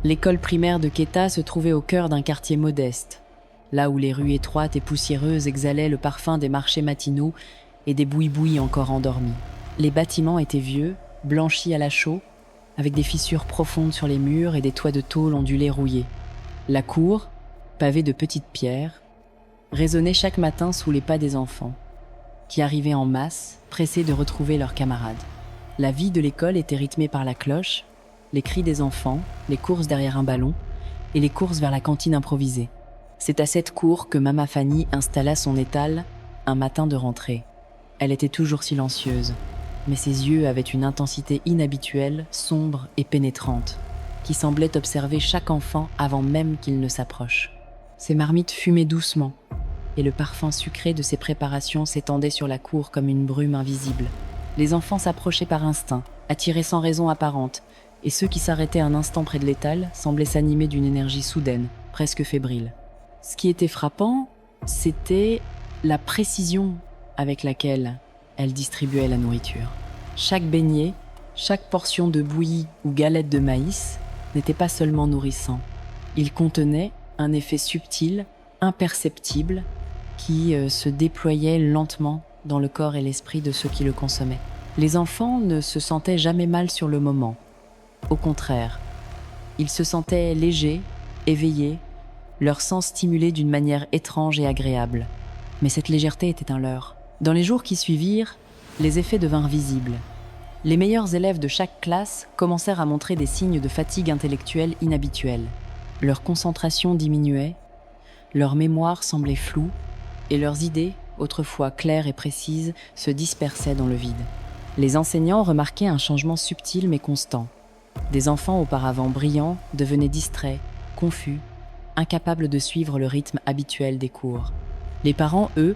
L'école primaire de Quetta se trouvait au cœur d'un quartier modeste, là où les rues étroites et poussiéreuses exhalaient le parfum des marchés matinaux et des boui-boui encore endormis. Les bâtiments étaient vieux, blanchis à la chaux, avec des fissures profondes sur les murs et des toits de tôle ondulés rouillés. La cour, pavée de petites pierres, résonnait chaque matin sous les pas des enfants, qui arrivaient en masse, pressés de retrouver leurs camarades. La vie de l'école était rythmée par la cloche, les cris des enfants, les courses derrière un ballon et les courses vers la cantine improvisée. C'est à cette cour que Mama Fanny installa son étal un matin de rentrée. Elle était toujours silencieuse, mais ses yeux avaient une intensité inhabituelle, sombre et pénétrante, qui semblait observer chaque enfant avant même qu'il ne s'approche. Ses marmites fumaient doucement, et le parfum sucré de ses préparations s'étendait sur la cour comme une brume invisible. Les enfants s'approchaient par instinct, attirés sans raison apparente, et ceux qui s'arrêtaient un instant près de l'étal semblaient s'animer d'une énergie soudaine, presque fébrile. Ce qui était frappant, c'était la précision avec laquelle elle distribuait la nourriture. Chaque beignet, chaque portion de bouillie ou galette de maïs n'était pas seulement nourrissant. Il contenait un effet subtil, imperceptible, qui se déployait lentement dans le corps et l'esprit de ceux qui le consommaient. Les enfants ne se sentaient jamais mal sur le moment. Au contraire, ils se sentaient légers, éveillés, leurs sens stimulés d'une manière étrange et agréable. Mais cette légèreté était un leurre. Dans les jours qui suivirent, les effets devinrent visibles. Les meilleurs élèves de chaque classe commencèrent à montrer des signes de fatigue intellectuelle inhabituelle. Leur concentration diminuait, leur mémoire semblait floue, et leurs idées, autrefois claires et précises, se dispersaient dans le vide. Les enseignants remarquaient un changement subtil mais constant. Des enfants auparavant brillants devenaient distraits, confus, incapables de suivre le rythme habituel des cours. Les parents, eux,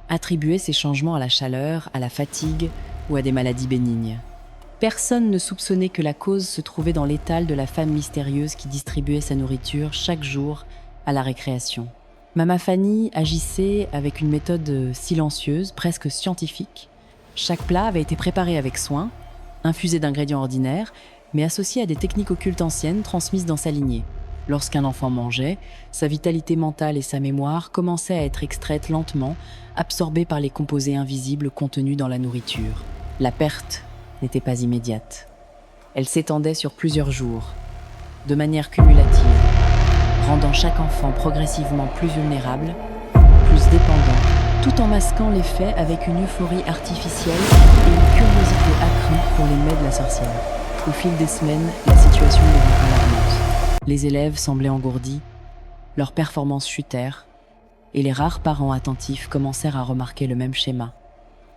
attribuaient ces changements à la chaleur, à la fatigue ou à des maladies bénignes. Personne ne soupçonnait que la cause se trouvait dans l'étal de la femme mystérieuse qui distribuait sa nourriture chaque jour à la récréation. Mama Fanny agissait avec une méthode silencieuse, presque scientifique. Chaque plat avait été préparé avec soin, infusé d'ingrédients ordinaires, mais associé à des techniques occultes anciennes transmises dans sa lignée. Lorsqu'un enfant mangeait, sa vitalité mentale et sa mémoire commençaient à être extraites lentement, absorbées par les composés invisibles contenus dans la nourriture. La perte n'était pas immédiate. Elle s'étendait sur plusieurs jours, de manière cumulative, rendant chaque enfant progressivement plus vulnérable, plus dépendant, tout en masquant l'effet avec une euphorie artificielle et une curiosité accrue pour les mets de la sorcière. Au fil des semaines, la situation devint alarmante. Les élèves semblaient engourdis, leurs performances chutèrent, et les rares parents attentifs commencèrent à remarquer le même schéma.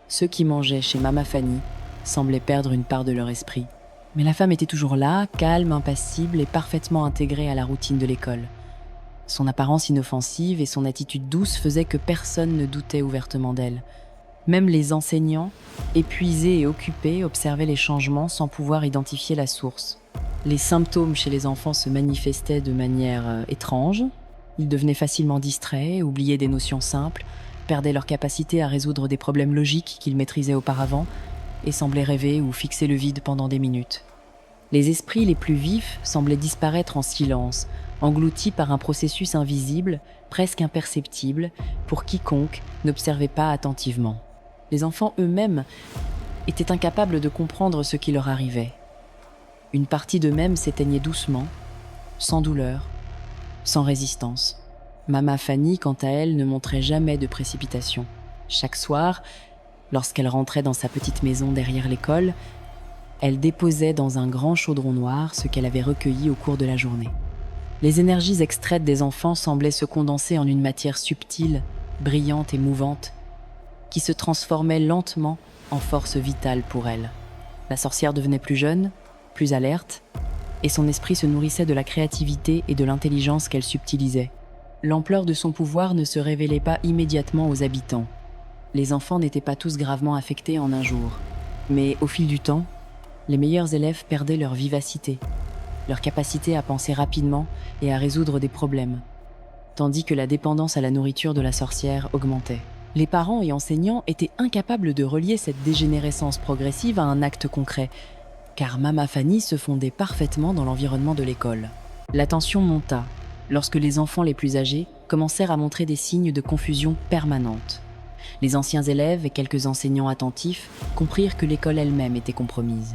Ceux qui mangeaient chez Mama Fanny semblaient perdre une part de leur esprit. Mais la femme était toujours là, calme, impassible et parfaitement intégrée à la routine de l'école. Son apparence inoffensive et son attitude douce faisaient que personne ne doutait ouvertement d'elle. Même les enseignants, épuisés et occupés, observaient les changements sans pouvoir identifier la source. Les symptômes chez les enfants se manifestaient de manière étrange. Ils devenaient facilement distraits, oubliaient des notions simples, perdaient leur capacité à résoudre des problèmes logiques qu'ils maîtrisaient auparavant et semblaient rêver ou fixer le vide pendant des minutes. Les esprits les plus vifs semblaient disparaître en silence, engloutis par un processus invisible, presque imperceptible, pour quiconque n'observait pas attentivement. Les enfants eux-mêmes étaient incapables de comprendre ce qui leur arrivait. Une partie d'eux-mêmes s'éteignait doucement, sans douleur, sans résistance. Mama Fanny, quant à elle, ne montrait jamais de précipitation. Chaque soir, lorsqu'elle rentrait dans sa petite maison derrière l'école, elle déposait dans un grand chaudron noir ce qu'elle avait recueilli au cours de la journée. Les énergies extraites des enfants semblaient se condenser en une matière subtile, brillante et mouvante, qui se transformait lentement en force vitale pour elle. La sorcière devenait plus jeune, plus alerte, et son esprit se nourrissait de la créativité et de l'intelligence qu'elle subtilisait. L'ampleur de son pouvoir ne se révélait pas immédiatement aux habitants. Les enfants n'étaient pas tous gravement affectés en un jour. Mais au fil du temps, les meilleurs élèves perdaient leur vivacité, leur capacité à penser rapidement et à résoudre des problèmes, tandis que la dépendance à la nourriture de la sorcière augmentait. Les parents et enseignants étaient incapables de relier cette dégénérescence progressive à un acte concret, car Mama Fanny se fondait parfaitement dans l'environnement de l'école. La tension monta lorsque les enfants les plus âgés commencèrent à montrer des signes de confusion permanente. Les anciens élèves et quelques enseignants attentifs comprirent que l'école elle-même était compromise.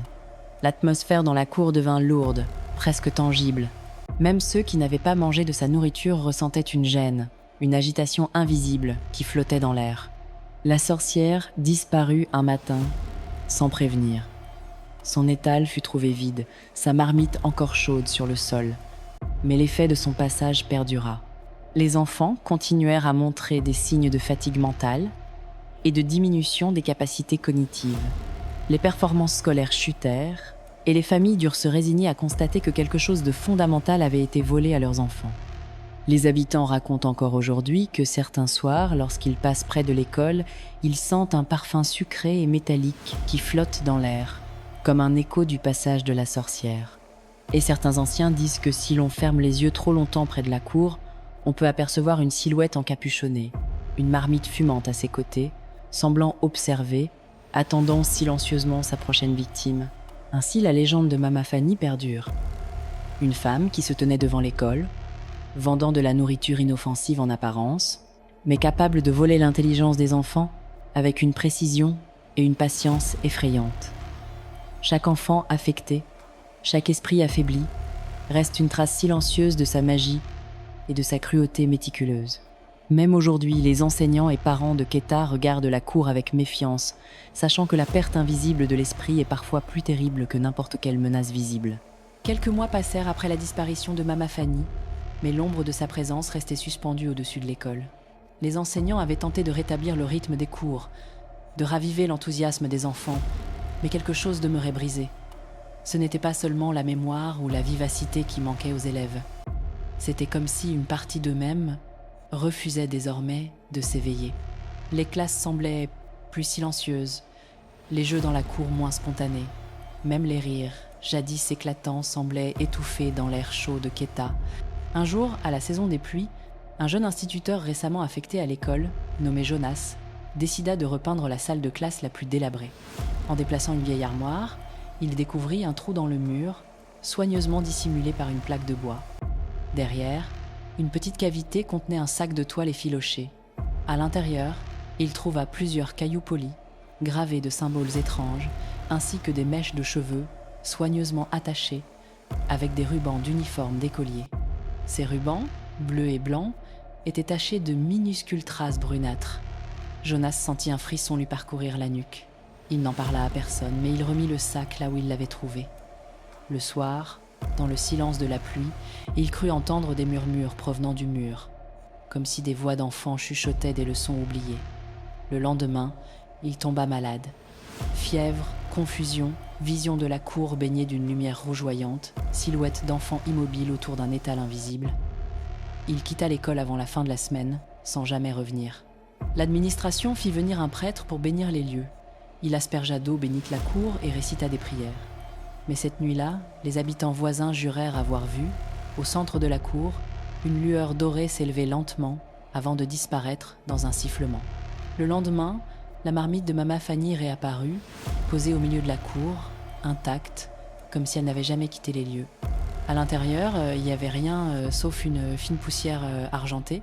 L'atmosphère dans la cour devint lourde, presque tangible. Même ceux qui n'avaient pas mangé de sa nourriture ressentaient une gêne, une agitation invisible qui flottait dans l'air. La sorcière disparut un matin, sans prévenir. Son étal fut trouvé vide, sa marmite encore chaude sur le sol. Mais l'effet de son passage perdura. Les enfants continuèrent à montrer des signes de fatigue mentale et de diminution des capacités cognitives. Les performances scolaires chutèrent et les familles durent se résigner à constater que quelque chose de fondamental avait été volé à leurs enfants. Les habitants racontent encore aujourd'hui que certains soirs, lorsqu'ils passent près de l'école, ils sentent un parfum sucré et métallique qui flotte dans l'air, comme un écho du passage de la sorcière. Et certains anciens disent que si l'on ferme les yeux trop longtemps près de la cour, on peut apercevoir une silhouette encapuchonnée, une marmite fumante à ses côtés, semblant observer, attendant silencieusement sa prochaine victime. Ainsi, la légende de Mama Fanny perdure. Une femme qui se tenait devant l'école, vendant de la nourriture inoffensive en apparence, mais capable de voler l'intelligence des enfants avec une précision et une patience effrayantes. Chaque enfant affecté, chaque esprit affaibli, reste une trace silencieuse de sa magie et de sa cruauté méticuleuse. Même aujourd'hui, les enseignants et parents de Keta regardent la cour avec méfiance, sachant que la perte invisible de l'esprit est parfois plus terrible que n'importe quelle menace visible. Quelques mois passèrent après la disparition de Mama Fanny, mais l'ombre de sa présence restait suspendue au-dessus de l'école. Les enseignants avaient tenté de rétablir le rythme des cours, de raviver l'enthousiasme des enfants, mais quelque chose demeurait brisé. Ce n'était pas seulement la mémoire ou la vivacité qui manquaient aux élèves. C'était comme si une partie d'eux-mêmes refusait désormais de s'éveiller. Les classes semblaient plus silencieuses, les jeux dans la cour moins spontanés. Même les rires, jadis éclatants, semblaient étouffés dans l'air chaud de Keta. Un jour, à la saison des pluies, un jeune instituteur récemment affecté à l'école, nommé Jonas, décida de repeindre la salle de classe la plus délabrée. En déplaçant une vieille armoire, il découvrit un trou dans le mur, soigneusement dissimulé par une plaque de bois. Derrière, une petite cavité contenait un sac de toile effiloché. À l'intérieur, il trouva plusieurs cailloux polis, gravés de symboles étranges, ainsi que des mèches de cheveux, soigneusement attachées, avec des rubans d'uniforme d'écolier. Ces rubans, bleus et blancs, étaient tachés de minuscules traces brunâtres. Jonas sentit un frisson lui parcourir la nuque. Il n'en parla à personne, mais il remit le sac là où il l'avait trouvé. Le soir, dans le silence de la pluie, il crut entendre des murmures provenant du mur, comme si des voix d'enfants chuchotaient des leçons oubliées. Le lendemain, il tomba malade. Fièvre, confusion, vision de la cour baignée d'une lumière rougeoyante, silhouette d'enfants immobiles autour d'un étal invisible. Il quitta l'école avant la fin de la semaine, sans jamais revenir. L'administration fit venir un prêtre pour bénir les lieux. Il aspergea d'eau bénite la cour et récita des prières. Mais cette nuit-là, les habitants voisins jurèrent avoir vu, au centre de la cour, une lueur dorée s'élever lentement avant de disparaître dans un sifflement. Le lendemain, la marmite de Mama Fanny réapparut, posée au milieu de la cour, intacte, comme si elle n'avait jamais quitté les lieux. À l'intérieur, il n'y avait rien sauf une fine poussière argentée.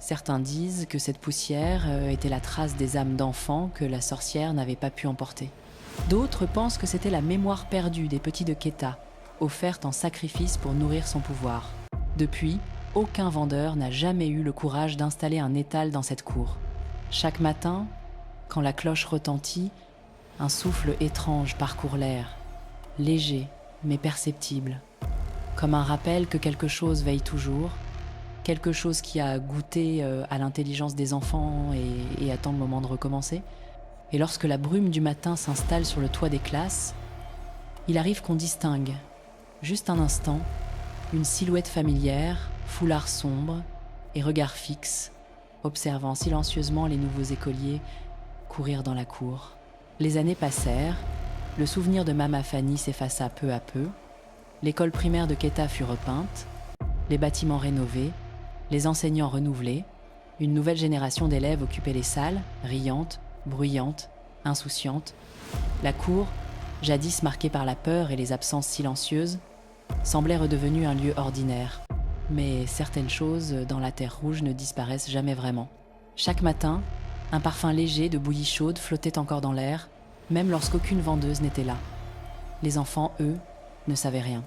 Certains disent que cette poussière était la trace des âmes d'enfants que la sorcière n'avait pas pu emporter. D'autres pensent que c'était la mémoire perdue des petits de Keta, offerte en sacrifice pour nourrir son pouvoir. Depuis, aucun vendeur n'a jamais eu le courage d'installer un étal dans cette cour. Chaque matin, quand la cloche retentit, un souffle étrange parcourt l'air, léger mais perceptible, comme un rappel que quelque chose veille toujours, quelque chose qui a goûté à l'intelligence des enfants et attend le moment de recommencer. Et lorsque la brume du matin s'installe sur le toit des classes, il arrive qu'on distingue, juste un instant, une silhouette familière, foulard sombre et regard fixe, observant silencieusement les nouveaux écoliers courir dans la cour. Les années passèrent, le souvenir de Mama Fanny s'effaça peu à peu, l'école primaire de Keta fut repeinte, les bâtiments rénovés, les enseignants renouvelés, une nouvelle génération d'élèves occupait les salles, riantes, bruyantes, insouciantes. La cour, jadis marquée par la peur et les absences silencieuses, semblait redevenu un lieu ordinaire. Mais certaines choses dans la terre rouge ne disparaissent jamais vraiment. Chaque matin, un parfum léger de bouillie chaude flottait encore dans l'air, même lorsqu'aucune vendeuse n'était là. Les enfants, eux, ne savaient rien.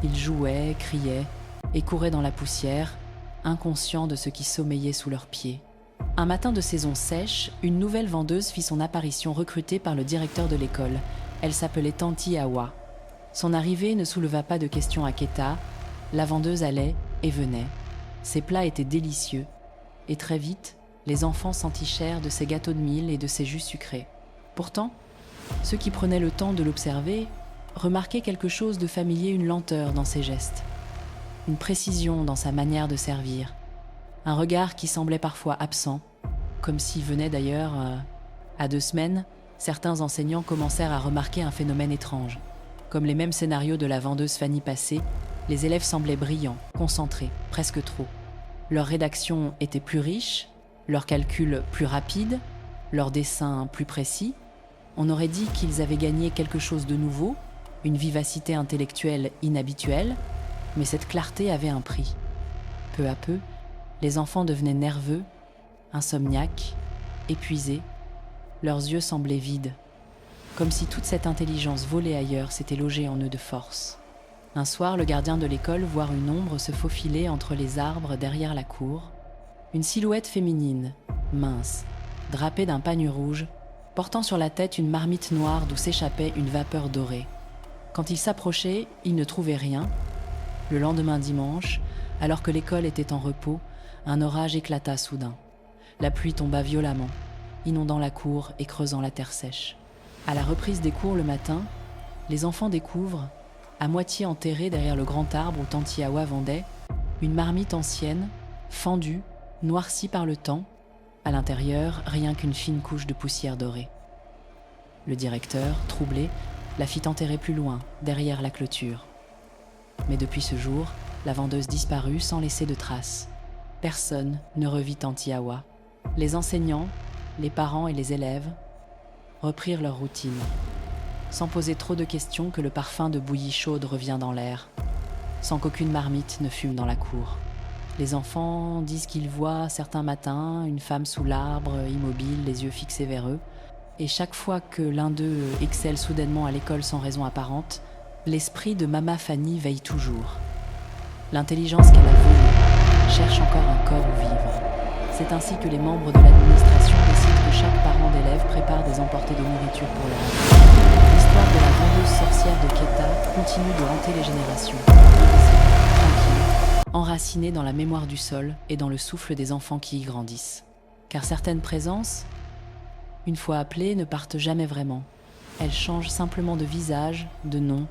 Ils jouaient, criaient et couraient dans la poussière, inconscients de ce qui sommeillait sous leurs pieds. Un matin de saison sèche, une nouvelle vendeuse fit son apparition recrutée par le directeur de l'école. Elle s'appelait Tanti Awa. Son arrivée ne souleva pas de questions à Keta. La vendeuse allait et venait. Ses plats étaient délicieux. Et très vite, les enfants s'entichèrent de ses gâteaux de mil et de ses jus sucrés. Pourtant, ceux qui prenaient le temps de l'observer remarquaient quelque chose de familier, une lenteur dans ses gestes, une précision dans sa manière de servir, un regard qui semblait parfois absent, comme s'il venait d'ailleurs. À 2 semaines, certains enseignants commencèrent à remarquer un phénomène étrange. Comme les mêmes scénarios de la vendeuse Fanny passée, les élèves semblaient brillants, concentrés, presque trop. Leur rédaction était plus riche, leurs calculs plus rapides, leurs dessins plus précis. On aurait dit qu'ils avaient gagné quelque chose de nouveau, une vivacité intellectuelle inhabituelle, mais cette clarté avait un prix. Peu à peu, les enfants devenaient nerveux, insomniaques, épuisés. Leurs yeux semblaient vides, comme si toute cette intelligence volée ailleurs s'était logée en eux de force. Un soir, le gardien de l'école voit une ombre se faufiler entre les arbres derrière la cour. Une silhouette féminine, mince, drapée d'un pagne rouge, portant sur la tête une marmite noire d'où s'échappait une vapeur dorée. Quand il s'approchait, il ne trouvait rien. Le lendemain dimanche, alors que l'école était en repos, un orage éclata soudain. La pluie tomba violemment, inondant la cour et creusant la terre sèche. À la reprise des cours le matin, les enfants découvrent, à moitié enterrée derrière le grand arbre où Tanti Awa vendait, une marmite ancienne, fendue, noircie par le temps, à l'intérieur rien qu'une fine couche de poussière dorée. Le directeur, troublé, la fit enterrer plus loin, derrière la clôture. Mais depuis ce jour, la vendeuse disparut sans laisser de traces. Personne ne revit Tanti Awa. Les enseignants, les parents et les élèves reprirent leur routine, sans poser trop de questions que le parfum de bouillie chaude revient dans l'air, sans qu'aucune marmite ne fume dans la cour. Les enfants disent qu'ils voient certains matins une femme sous l'arbre, immobile, les yeux fixés vers eux, et chaque fois que l'un d'eux excelle soudainement à l'école sans raison apparente, l'esprit de Mama Fanny veille toujours. L'intelligence qu'elle a volée cherche encore un corps où vivre. C'est ainsi que les membres de l'administration décident que chaque parent d'élève prépare des emportées de nourriture pour leur. L'histoire de la vendeuse sorcière de Keta continue de hanter les générations. Tranquille, enracinée dans la mémoire du sol et dans le souffle des enfants qui y grandissent. Car certaines présences, une fois appelées, ne partent jamais vraiment. Elles changent simplement de visage, de nom